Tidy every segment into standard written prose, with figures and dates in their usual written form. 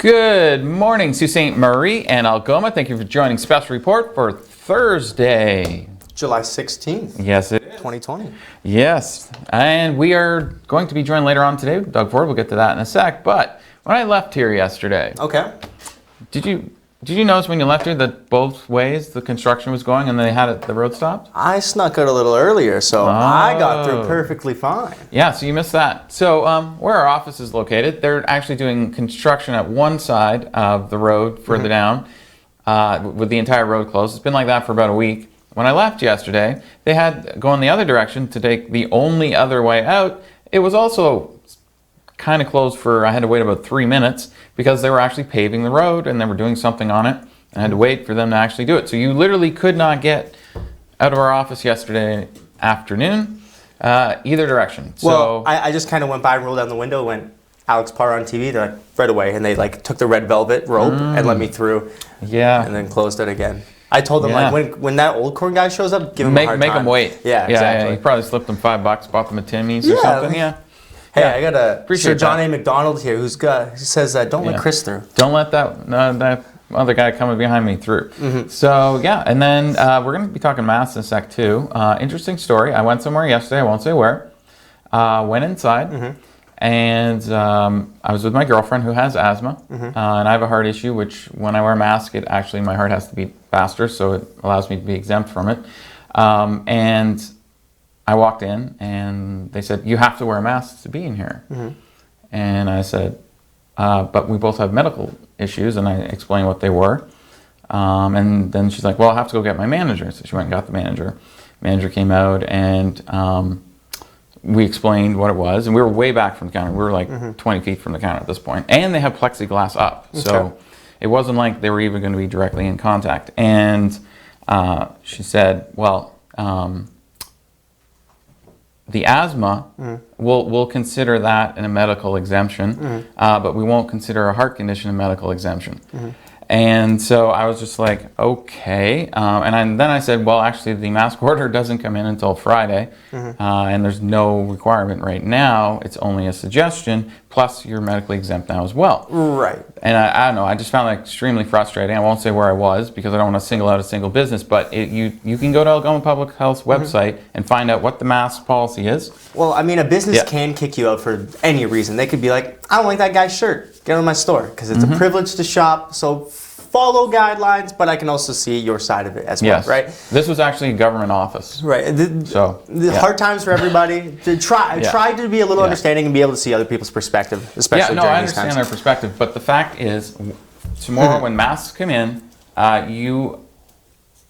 Good morning, Sault Ste. Marie and Algoma. Thank you for joining Special Report for Thursday. July 16th. Yes, it is. 2020. Yes, and we are going to be joined later on today with Doug Ford. We'll get to that in a sec. But when I left here yesterday, Okay. did you notice when you left here that both ways the construction was going and they had the road stopped? I snuck out a little earlier, so I got through perfectly fine. Yeah, so you missed that. So where our office is located, they're actually doing construction at one side of the road further down with the entire road closed. It's been like that for about a week. When I left yesterday, they had going the other direction to take the only other way out. It was also kind of closed I had to wait about 3 minutes because they were actually paving the road and they were doing something on it. I had to wait for them to actually do it. So you literally could not get out of our office yesterday afternoon, either direction. Well, I just kind of went by, rolled down the window, went, Alex Parr on TV, they're like, right away, and they like took the red velvet rope and let me through. Yeah. And then closed it again. I told them, like, when that old corn guy shows up, give him a hard time. Make him wait. Yeah, exactly. Yeah, he probably slipped them $5, bought them a Timmy's or something. Yeah. Hey, I got a Sir John that. A. McDonald here who says, don't let Chris through. Don't let that other guy coming behind me through. So, yeah, and then we're going to be talking masks in a sec, too. Interesting story. I went somewhere yesterday. I won't say where. Went inside, and I was with my girlfriend who has asthma, and I have a heart issue, which when I wear a mask, my heart has to beat faster, so it allows me to be exempt from it. And I walked in, and they said, you have to wear a mask to be in here. And I said, but we both have medical issues, and I explained what they were. And then she's like, well, I'll have to go get my manager. So she went and got the manager. Manager came out, and we explained what it was. And we were way back from the counter. We were like 20 feet from the counter at this point. And they have plexiglass up. Okay. So it wasn't like they were even going to be directly in contact. And she said, well, the asthma, we'll consider that in a medical exemption, but we won't consider a heart condition a medical exemption. And so I was just like, okay. Then I said, well, actually, the mask order doesn't come in until Friday, and there's no requirement right now. It's only a suggestion, plus you're medically exempt now as well. Right. And I don't know, I just found that extremely frustrating. I won't say where I was because I don't want to single out a single business, but you can go to Algoma Public Health's website and find out what the mask policy is. Well, I mean, a business can kick you out for any reason. They could be like, I don't like that guy's shirt. Get out of my store, because it's a privilege to shop. So follow guidelines, but I can also see your side of it as well, right? This was actually a government office. Right. Hard times for everybody. Try to be a little understanding and be able to see other people's perspective, especially during these times. I understand their perspective, but the fact is, tomorrow when masks come in, you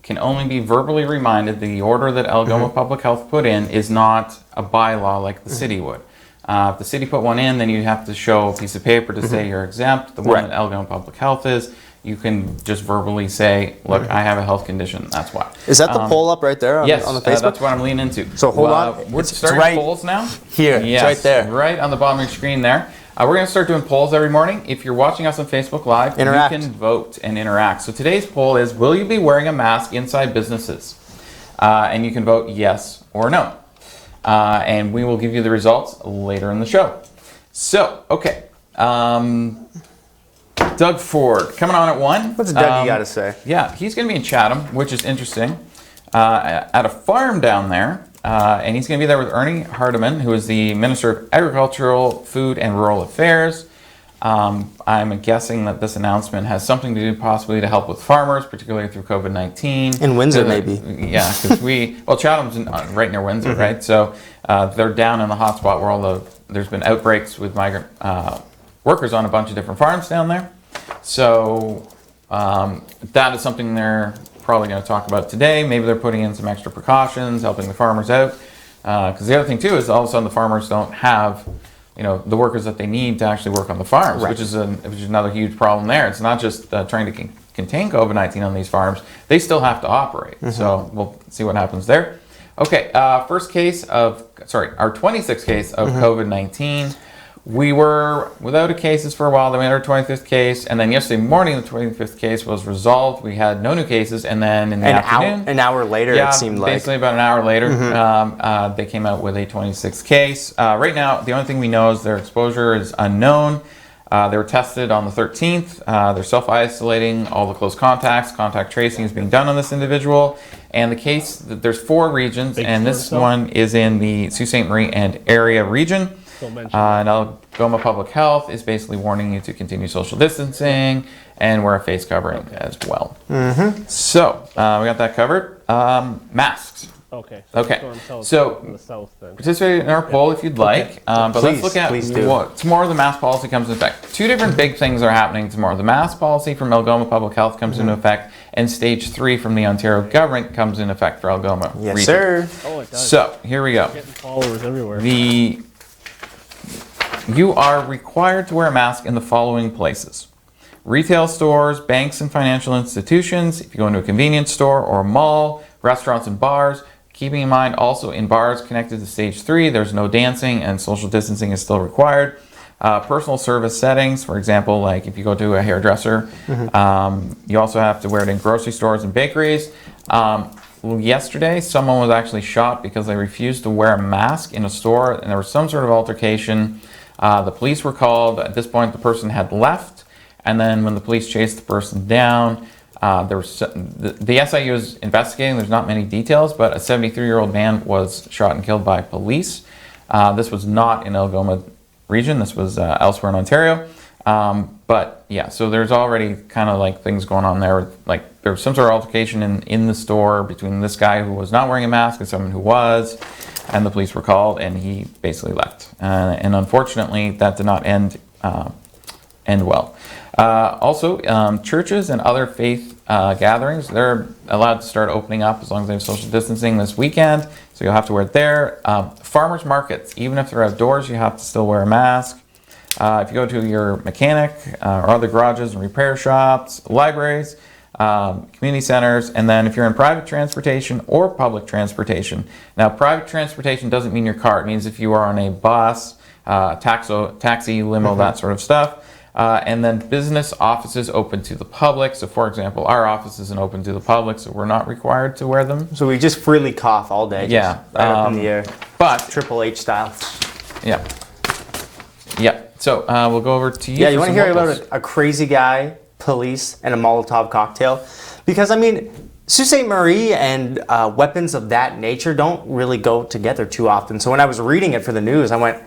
can only be verbally reminded the order that Algoma Public Health put in is not a bylaw like the city would. If the city put one in, then you have to show a piece of paper to say you're exempt. The one that Algoma Public Health is, you can just verbally say, look, I have a health condition, that's why. Is that the poll up right there on the Facebook? That's what I'm leaning into. So hold on. We're starting polls now? Here, yes, it's right there. Right on the bottom of your screen there. We're going to start doing polls every morning. If you're watching us on Facebook Live, you can vote and interact. So today's poll is, will you be wearing a mask inside businesses? And you can vote yes or no. And we will give you the results later in the show. So, okay. Doug Ford coming on at 1. What's Doug got to say? Yeah, he's going to be in Chatham, which is interesting, at a farm down there. And he's going to be there with Ernie Hardeman, who is the Minister of Agricultural, Food, and Rural Affairs. I'm guessing that this announcement has something to do possibly to help with farmers, particularly through COVID-19. In Windsor, maybe. Yeah, because Chatham's right near Windsor, right? So they're down in the hot spot where there's been outbreaks with migrant workers on a bunch of different farms down there. So that is something they're probably going to talk about today. Maybe they're putting in some extra precautions, helping the farmers out. Because the other thing too is all of a sudden the farmers don't have, the workers that they need to actually work on the farms, which is another huge problem there. It's not just trying to contain COVID-19 on these farms; they still have to operate. So we'll see what happens there. Okay, our 26th case of COVID-19. We were without cases for a while, then we had our 25th case, and then yesterday morning the 25th case was resolved. We had no new cases, and then in the afternoon... An hour later, it seemed like. Basically about an hour later, they came out with a 26th case. Right now, the only thing we know is their exposure is unknown. They were tested on the 13th. They're self-isolating all the close contacts. Contact tracing is being done on this individual. And the case, there's 4 regions, and this one is in the Sault Ste. Marie and area region. And Algoma Public Health is basically warning you to continue social distancing and wear a face covering as well. So we got that covered. Masks. Okay. So participate in our poll if you'd like. But let's look at what tomorrow the mask policy comes into effect. 2 different big things are happening tomorrow. The mask policy from Algoma Public Health comes into effect, and stage 3 from the Ontario government comes into effect for Algoma region. Yes, sir. Oh, it does. So here we go. Getting followers everywhere. You are required to wear a mask in the following places: retail stores, banks and financial institutions, if you go into a convenience store or a mall, restaurants and bars. Keeping in mind also in bars connected to stage 3, there's no dancing and social distancing is still required. Personal service settings, for example, like if you go to a hairdresser, you also have to wear it in grocery stores and bakeries. Yesterday, someone was actually shot because they refused to wear a mask in a store, and there was some sort of altercation. The police were called. At this point, the person had left, and then when the police chased the person down, the SIU is investigating. There's not many details, but a 73-year-old man was shot and killed by police. This was not in Algoma region. This was elsewhere in Ontario. But yeah, so there's already kind of like things going on there. Like there was some sort of altercation in the store between this guy who was not wearing a mask and someone who was, and the police were called, and he basically left. And unfortunately, that did not end well. Also, churches and other faith gatherings, they're allowed to start opening up as long as they have social distancing this weekend. So you'll have to wear it there. Farmers markets, even if they're outdoors, you have to still wear a mask. If you go to your mechanic or other garages and repair shops, libraries, community centers, and then if you're in private transportation or public transportation. Now, private transportation doesn't mean your car. It means if you are on a bus, taxi, limo, that sort of stuff. And then business offices open to the public. So, for example, our office isn't open to the public, so we're not required to wear them. So we just freely cough all day. Yeah. Right up in the air. But Triple H style. Yeah. Yeah. So we'll go over to you. Yeah, you want to hear about a crazy guy, police, and a Molotov cocktail? Because, I mean, Sault Ste. Marie and weapons of that nature don't really go together too often. So when I was reading it for the news, I went,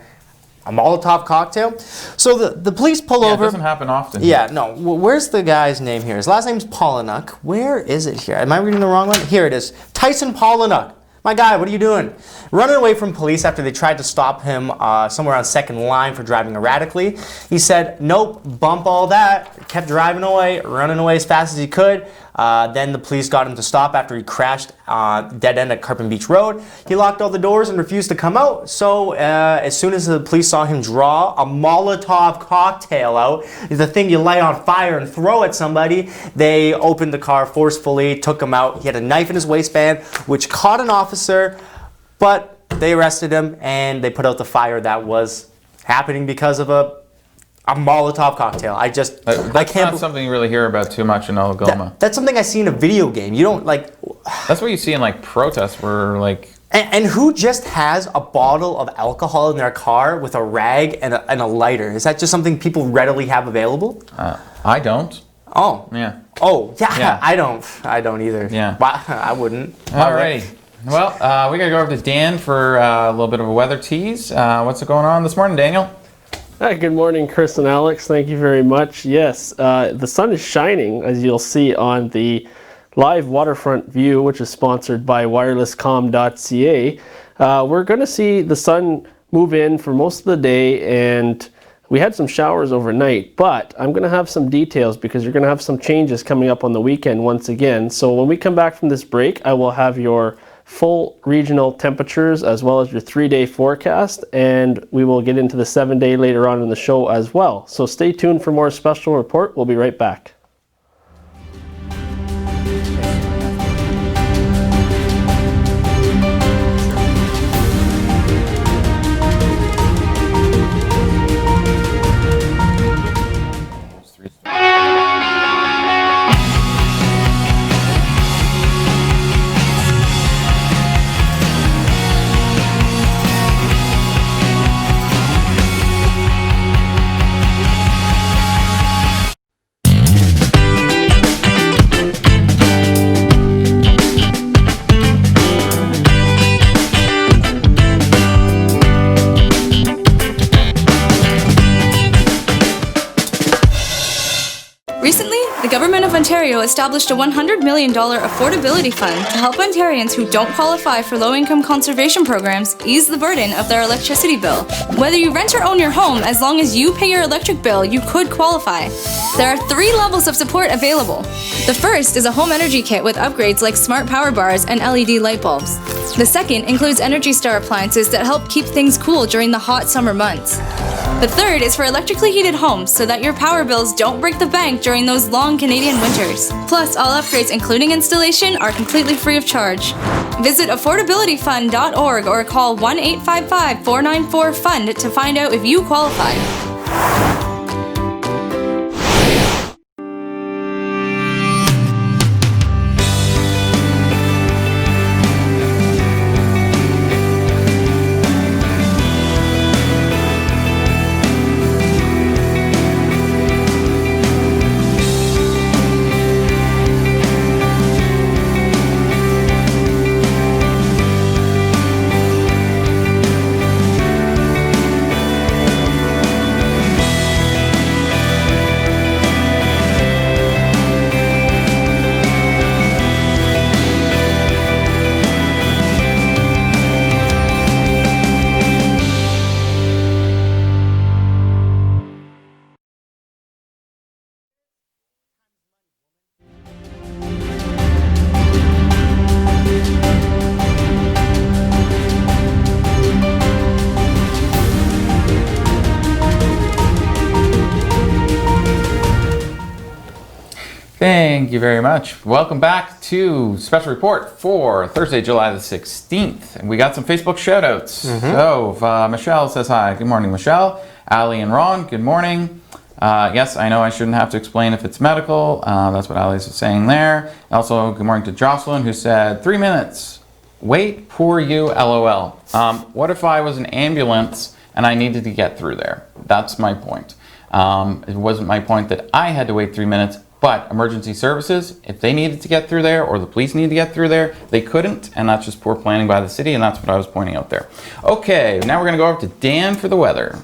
a Molotov cocktail? So the police pull over. It doesn't happen often. Yeah, no. Where's the guy's name here? His last name's Pollinuk. Where is it here? Am I reading the wrong one? Here it is. Tyson Pollinuk. My guy, what are you doing? Running away from police after they tried to stop him somewhere on second line for driving erratically. He said, nope, bump all that. Kept driving away, running away as fast as he could. Then the police got him to stop after he crashed dead end at Carpent Beach Road. He locked all the doors and refused to come out. So as soon as the police saw him draw a Molotov cocktail out, the thing you light on fire and throw at somebody, they opened the car forcefully, took him out. He had a knife in his waistband, which caught an officer, but they arrested him and they put out the fire that was happening because of a Molotov cocktail. I can't. Not something you really hear about too much in Algoma. That's something I see in a video game. You don't like. That's what you see in like protests where like. And who just has a bottle of alcohol in their car with a rag and a lighter? Is that just something people readily have available? I don't. Oh. Yeah. Oh, yeah. I don't either. Yeah. I wouldn't. Alrighty. Well, we gotta go over to Dan for a little bit of a weather tease. What's going on this morning, Daniel? Hi, good morning, Chris and Alex. Thank you very much. Yes, the sun is shining, as you'll see on the live waterfront view, which is sponsored by wirelesscom.ca. We're going to see the sun move in for most of the day, and we had some showers overnight, but I'm going to have some details because you're going to have some changes coming up on the weekend once again. So when we come back from this break, I will have your full regional temperatures as well as your 3-day forecast, and we will get into the 7-day later on in the show as well. So stay tuned for more special report. We'll be right back. Ontario established a $100 million affordability fund to help Ontarians who don't qualify for low-income conservation programs ease the burden of their electricity bill. Whether you rent or own your home, as long as you pay your electric bill, you could qualify. There are 3 levels of support available. The first is a home energy kit with upgrades like smart power bars and LED light bulbs. The second includes Energy Star appliances that help keep things cool during the hot summer months. The third is for electrically heated homes so that your power bills don't break the bank during those long Canadian winters. Plus, all upgrades including installation are completely free of charge. Visit affordabilityfund.org or call 1-855-494-FUND to find out if you qualify. Thank you very much. Welcome back to Special Report for Thursday, July the 16th. And we got some Facebook shout-outs. So Michelle says hi. Good morning, Michelle. Ali and Ron, good morning. Yes, I know I shouldn't have to explain if it's medical. That's what Ali's saying there. Also, good morning to Jocelyn, who said, 3 minutes. Wait, poor you, LOL. What if I was an ambulance and I needed to get through there? That's my point. It wasn't my point that I had to wait 3 minutes. But emergency services, if they needed to get through there or the police needed to get through there, they couldn't, and that's just poor planning by the city, and that's what I was pointing out there. Okay, now we're going to go over to Dan for the weather.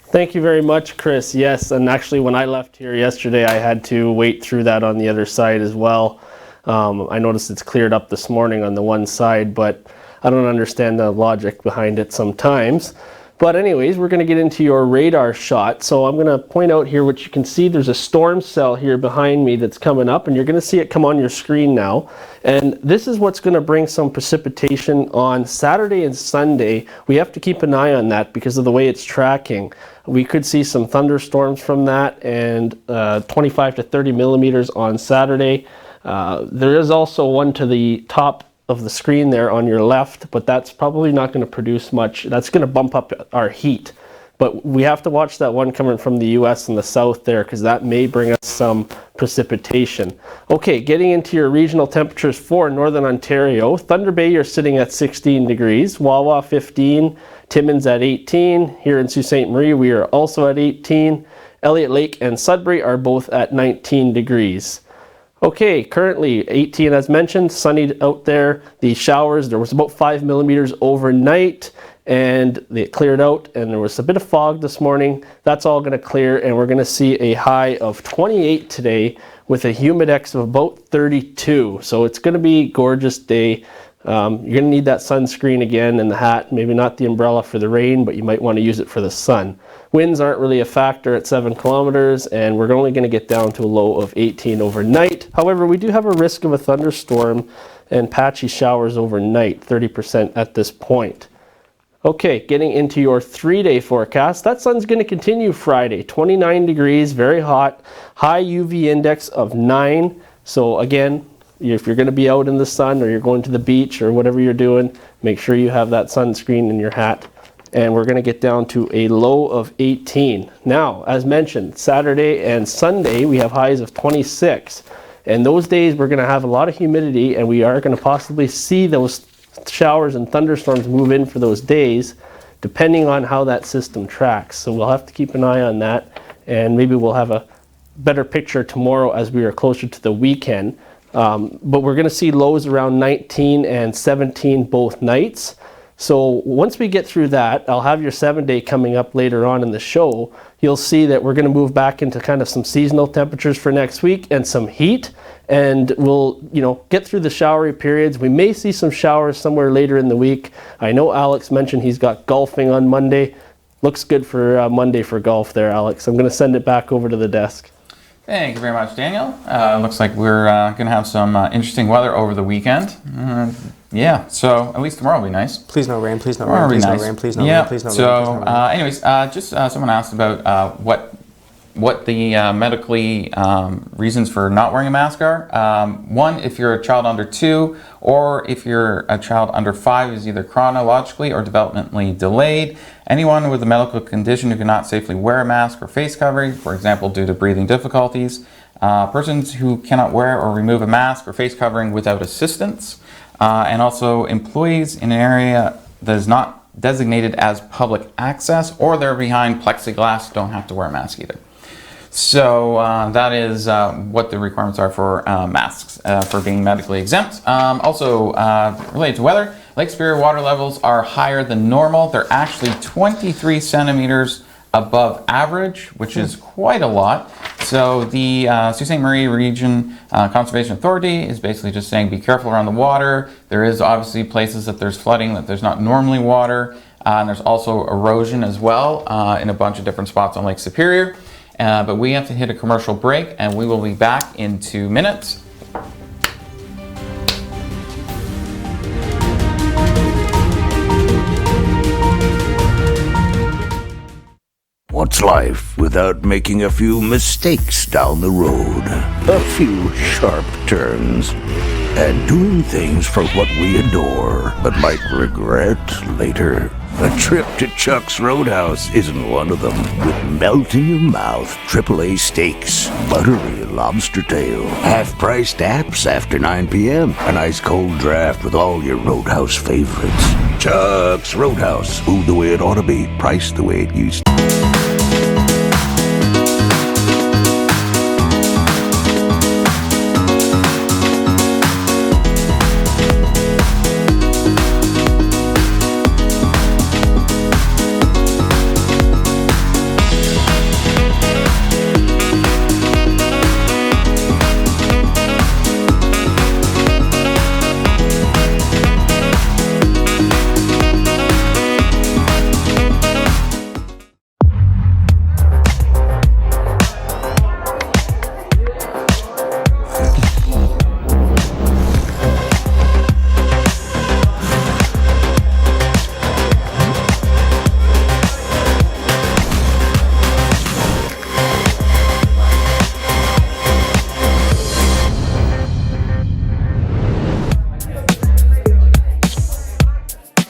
Thank you very much, Chris. Yes, and actually when I left here yesterday, I had to wait through that on the other side as well. I noticed it's cleared up this morning on the one side, but I don't understand the logic behind it sometimes. But anyways, we're going to get into your radar shot. So I'm going to point out here what you can see. There's a storm cell here behind me that's coming up, and you're going to see it come on your screen now. And this is what's going to bring some precipitation on Saturday and Sunday. We have to keep an eye on that because of the way it's tracking. We could see some thunderstorms from that, and 25 to 30 millimeters on Saturday. There is also one to the top of the screen there on your left, but that's probably not going to produce much. That's going to bump up our heat, but we have to watch that one coming from the US and the south there because that may bring us some precipitation. Okay, getting into your regional temperatures for Northern Ontario. Thunder Bay, you're sitting at 16 degrees, Wawa 15, Timmins at 18. Here in Sault Ste. Marie, we are also at 18. Elliott Lake and Sudbury are both at 19 degrees. Okay, currently 18 as mentioned, sunny out there. The showers, there was about 5 millimeters overnight and they cleared out, and there was a bit of fog this morning. That's all going to clear, and we're going to see a high of 28 today with a humidex of about 32. So it's going to be a gorgeous day. You're going to need that sunscreen again and the hat, maybe not the umbrella for the rain, but you might want to use it for the sun. Winds aren't really a factor at 7 kilometers, and we're only going to get down to a low of 18 overnight. However, we do have a risk of a thunderstorm and patchy showers overnight, 30% at this point. Okay, getting into your 3-day forecast. That sun's going to continue Friday, 29 degrees, very hot, high UV index of 9. So again, if you're going to be out in the sun or you're going to the beach or whatever you're doing, make sure you have that sunscreen in your hat. And we're going to get down to a low of 18. Now, as mentioned, Saturday and Sunday, we have highs of 26. And those days, we're going to have a lot of humidity, and we are going to possibly see those showers and thunderstorms move in for those days, depending on how that system tracks. So we'll have to keep an eye on that, and maybe we'll have a better picture tomorrow as we are closer to the weekend. But we're going to see lows around 19 and 17 both nights. So once we get through that, I'll have your 7-day coming up later on in the show. You'll see that we're going to move back into kind of some seasonal temperatures for next week and some heat. And we'll, get through the showery periods. We may see some showers somewhere later in the week. I know Alex mentioned he's got golfing on Monday. Looks good for Monday for golf there, Alex. I'm going to send it back over to the desk. Thank you very much, Daniel. Looks like we're going to have some interesting weather over the weekend. Yeah, so at least tomorrow will be nice. Please no rain, please no rain, please no rain, please no rain, please no rain. So, anyways, just someone asked about what the medically reasons for not wearing a mask are. One, if you're a child under 2, or if you're a child under 5 is either chronologically or developmentally delayed. Anyone with a medical condition who cannot safely wear a mask or face covering, for example, due to breathing difficulties. Persons who cannot wear or remove a mask or face covering without assistance. And also employees in an area that is not designated as public access, or they're behind plexiglass, don't have to wear a mask either. So that is what the requirements are for masks for being medically exempt. Also related to weather, Lake Superior water levels are higher than normal. They're actually 23 centimeters above average, which is quite a lot. So the Sault Ste. Marie Region Conservation Authority is basically just saying be careful around the water. There is obviously places that there's flooding, that there's not normally water, and there's also erosion as well in a bunch of different spots on Lake Superior. But we have to hit a commercial break, and we will be back in 2 minutes. What's life without making a few mistakes down the road? A few sharp turns. And doing things for what we adore, but might regret later. A trip to Chuck's Roadhouse isn't one of them. With melt-in-your-mouth AAA steaks, buttery lobster tail, half-priced apps after 9 p.m., an ice-cold draft with all your Roadhouse favorites. Chuck's Roadhouse. Food the way it ought to be, priced the way it used to.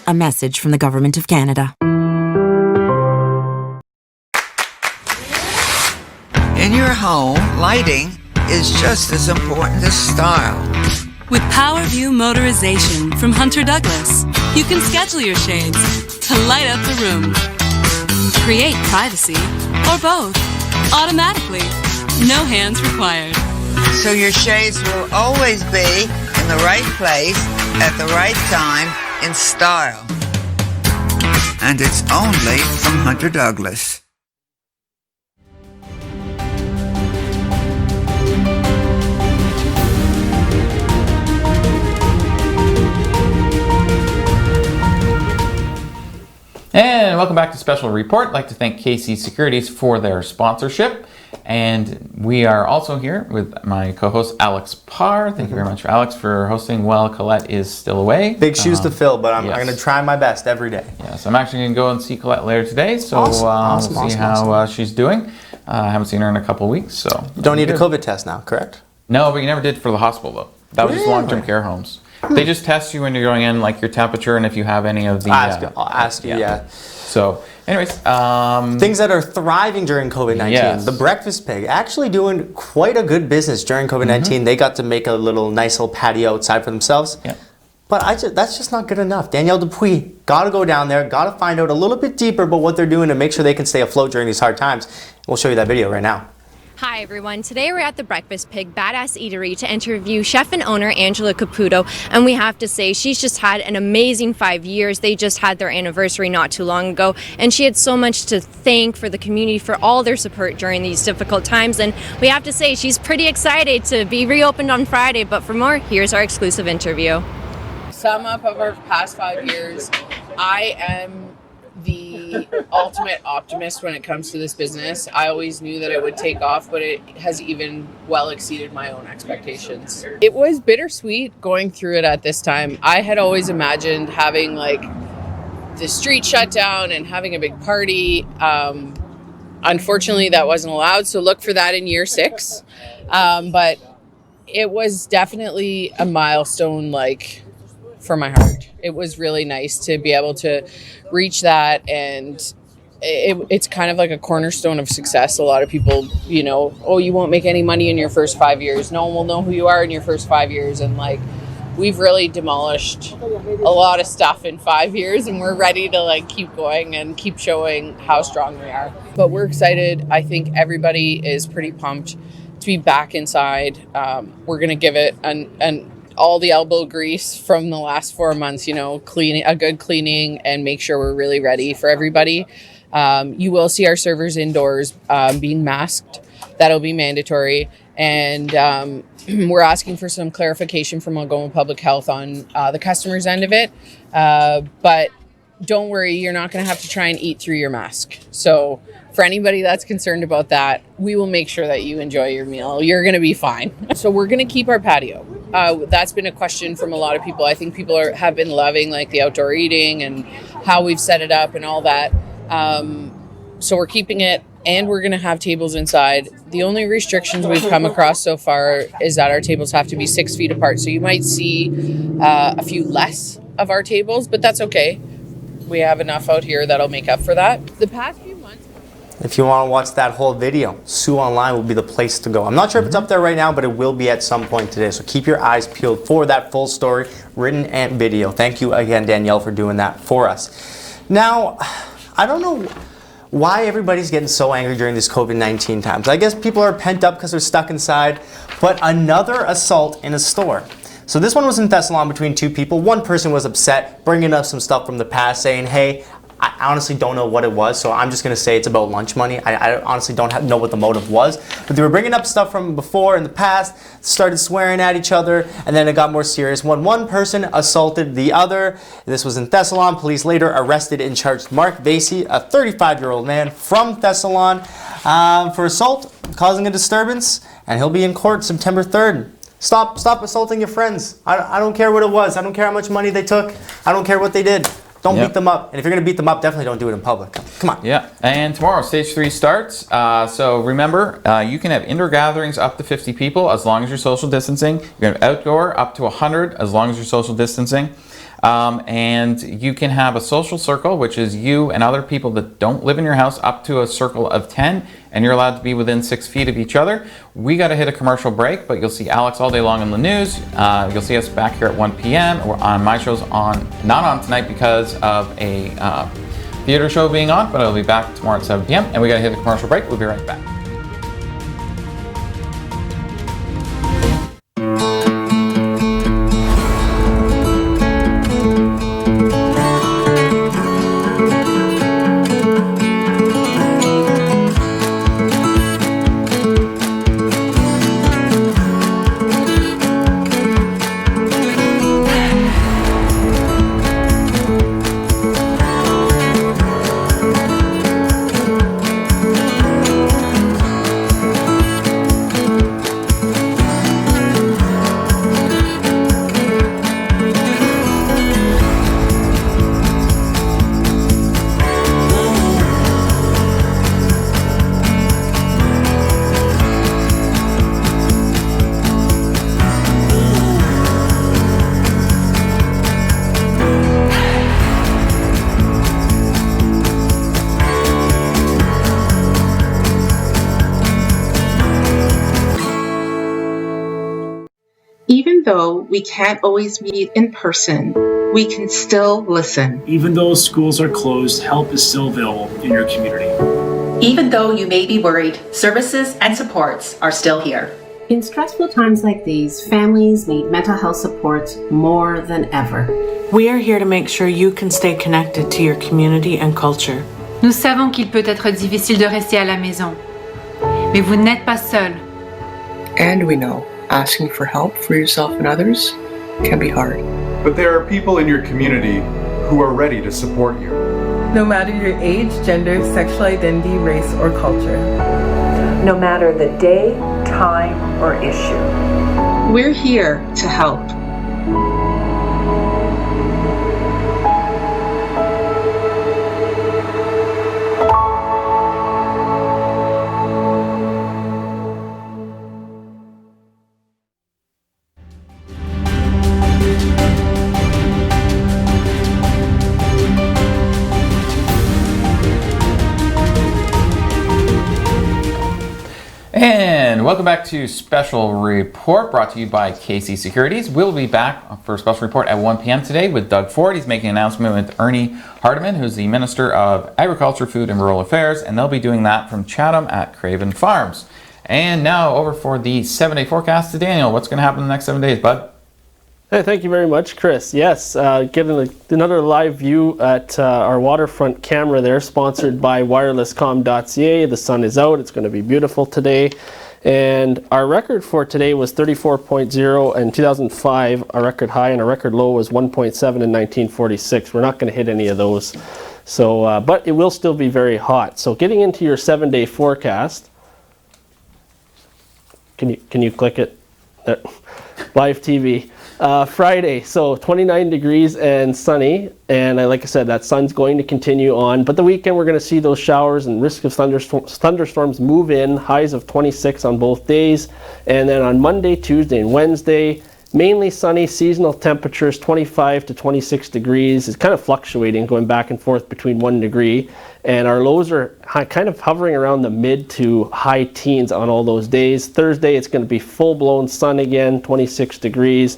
A message from the Government of Canada. In your home, lighting is just as important as style. With PowerView Motorization from Hunter Douglas, you can schedule your shades to light up the room. Create privacy, or both, automatically. No hands required. So your shades will always be in the right place at the right time in style. And it's only from Hunter Douglas. And welcome back to Special Report. I'd like to thank KC Securities for their sponsorship. And we are also here with my co-host Alex Parr. Thank you very much, Alex, for hosting while Colette is still away. Big shoes to fill, but I'm yes. going to try my best every day. Yes, I'm actually going to go and see Colette later today, so we'll see how she's doing. I haven't seen her in a couple of weeks, so... You don't need a COVID test now, correct? No, but you never did for the hospital, though. That was just long-term care homes. They just test you when you're going in, like your temperature, and if you have any of the... I'll ask you, yeah. So, anyways... things that are thriving during COVID-19. Yes. The Breakfast Pig, actually doing quite a good business during COVID-19. They got to make a nice little patio outside for themselves. Yeah. But that's just not good enough. Danielle Dupuis, got to go down there, got to find out a little bit deeper about what they're doing to make sure they can stay afloat during these hard times. We'll show you that video right now. Hi everyone, today we're at the Breakfast Pig Badass Eatery to interview chef and owner Angela Caputo, and we have to say she's just had an amazing 5 years. They just had their anniversary not too long ago, and she had so much to thank for the community for all their support during these difficult times, and we have to say she's pretty excited to be reopened on Friday. But for more, here's our exclusive interview. Sum up of our past 5 years, I am the ultimate optimist when it comes to this business. I always knew that it would take off, but it has even well exceeded my own expectations. It was bittersweet going through it at this time. I had always imagined having like the street shut down and having a big party. Unfortunately, that wasn't allowed, so look for that in year 6. But it was definitely a milestone, like, for my heart. It was really nice to be able to reach that, and it's kind of like a cornerstone of success. A lot of people, you know, oh, you won't make any money in your first 5 years. No one will know who you are in your first 5 years. And like, we've really demolished a lot of stuff in 5 years, and we're ready to like keep going and keep showing how strong we are. But we're excited. I think everybody is pretty pumped to be back inside. We're going to give it an all the elbow grease from the last 4 months, you know, a good cleaning, and make sure we're really ready for everybody. You will see our servers indoors being masked. That'll be mandatory. And we're asking for some clarification from Algoma Public Health on the customer's end of it. But don't worry, you're not going to have to try and eat through your mask. So for anybody that's concerned about that, we will make sure that you enjoy your meal. You're going to be fine. So we're going to keep our patio. That's been a question from a lot of people. I think people have been loving like the outdoor eating and how we've set it up and all that. So we're keeping it, and we're going to have tables inside. The only restrictions we've come across so far is that our tables have to be 6 feet apart. So you might see a few less of our tables, but that's okay. We have enough out here that'll make up for that. The past few months... If you want to watch that whole video, Sue Online will be the place to go. I'm not sure if it's up there right now, but it will be at some point today. So keep your eyes peeled for that full story, written and video. Thank you again, Danielle, for doing that for us. Now, I don't know why everybody's getting so angry during these COVID-19 times. I guess people are pent up because they're stuck inside, but another assault in a store. So this one was in Thessalon between 2 people. One person was upset, bringing up some stuff from the past, saying, hey, I honestly don't know what it was, so I'm just going to say it's about lunch money. I honestly don't know what the motive was. But they were bringing up stuff from before in the past, started swearing at each other, and then it got more serious when one person assaulted the other. This was in Thessalon. Police later arrested and charged Mark Vasey, a 35-year-old man from Thessalon, for assault, causing a disturbance, and he'll be in court September 3rd. Stop assaulting your friends. I don't care what it was. I don't care how much money they took. I don't care what they did. Don't beat them up. And if you're going to beat them up, definitely don't do it in public. Come on. Yeah. And tomorrow, stage 3 starts. So remember, you can have indoor gatherings up to 50 people as long as you're social distancing. You can have outdoor up to 100 as long as you're social distancing. And you can have a social circle, which is you and other people that don't live in your house, up to a circle of 10, and you're allowed to be within 6 feet of each other. We got to hit a commercial break, but you'll see Alex all day long in the news. You'll see us back here at 1 p.m. We're on my show's not on tonight because of a theater show being on, but it'll be back tomorrow at 7 p.m. And we got to hit a commercial break. We'll be right back. Even though we can't always meet in person, we can still listen. Even though schools are closed, help is still available in your community. Even though you may be worried, services and supports are still here. In stressful times like these, families need mental health supports more than ever. We are here to make sure you can stay connected to your community and culture. Nous savons qu'il peut être difficile de rester à la maison, mais vous n'êtes pas seul. And we know asking for help for yourself and others can be hard. But there are people in your community who are ready to support you. No matter your age, gender, sexual identity, race, or culture. No matter the day, time, or issue. We're here to help. And welcome back to Special Report, brought to you by KC Securities. We'll be back for a special report at 1 p.m. today with Doug Ford. He's making an announcement with Ernie Hardeman, who's the Minister of Agriculture, Food and Rural Affairs, and they'll be doing that from Chatham at Craven Farms. And now over for the 7-day forecast to Daniel. What's going to happen in the next 7 days, bud? Hey, thank you very much, Chris. Yes, getting another live view at our waterfront camera there, sponsored by wirelesscom.ca. The sun is out. It's going to be beautiful today. And our record for today was 34.0 in 2005, a record high, and a record low was 1.7 in 1946. We're not going to hit any of those. So, but it will still be very hot. So getting into your 7-day forecast, can you click it? Live TV. Friday, so 29 degrees and sunny, and like I said, that sun's going to continue on, but the weekend we're going to see those showers and risk of thunderstorms move in, highs of 26 on both days, and then on Monday, Tuesday, and Wednesday, mainly sunny, seasonal temperatures 25 to 26 degrees. It's kind of fluctuating, going back and forth between 1 degree, and our lows are kind of hovering around the mid to high teens on all those days. Thursday, it's going to be full-blown sun again, 26 degrees,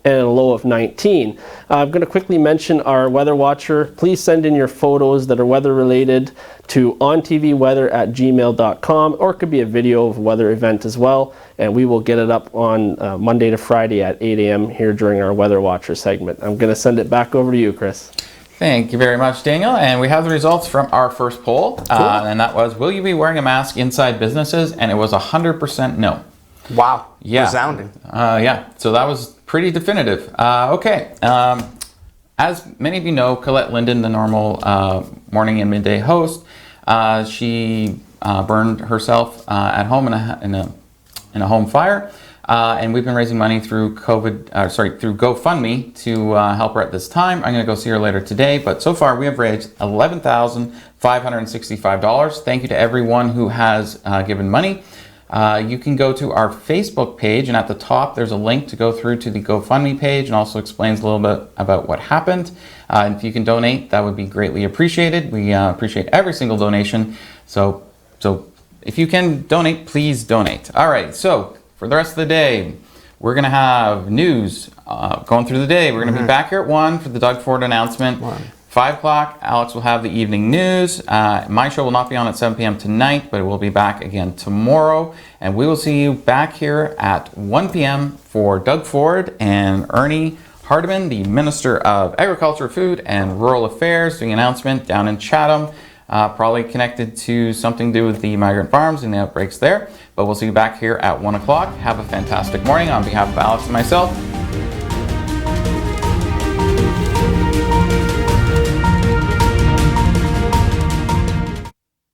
and a low of 19. I'm going to quickly mention our weather watcher. Please send in your photos that are weather related to ontvweather@gmail.com, or it could be a video of a weather event as well, and we will get it up on Monday to Friday at 8 a.m. here during our weather watcher segment. I'm going to send it back over to you, Chris. Thank you very much, Daniel. And we have the results from our first poll, and that was, will you be wearing a mask inside businesses? And it was 100% no. Wow. Yeah. Resounding. Yeah. So that was pretty definitive. Okay. As many of you know, Colette Linden, the normal morning and midday host, she burned herself at home in a home fire, and we've been raising money through through GoFundMe to help her at this time. I'm going to go see her later today, but so far we have raised $11,565. Thank you to everyone who has given money. You can go to our Facebook page, and at the top there's a link to go through to the GoFundMe page, and also explains a little bit about what happened. And if you can donate, that would be greatly appreciated. We appreciate every single donation. So if you can donate, please donate. All right, so for the rest of the day, we're going to have news going through the day. We're going to be back here at 1 for the Doug Ford announcement. 5 o'clock, Alex will have the evening news. My show will not be on at 7 p.m. tonight, but it will be back again tomorrow. And we will see you back here at 1 p.m. for Doug Ford and Ernie Hardeman, the Minister of Agriculture, Food and Rural Affairs, doing an announcement down in Chatham, probably connected to something to do with the migrant farms and the outbreaks there. But we'll see you back here at 1 o'clock. Have a fantastic morning. On behalf of Alex and myself,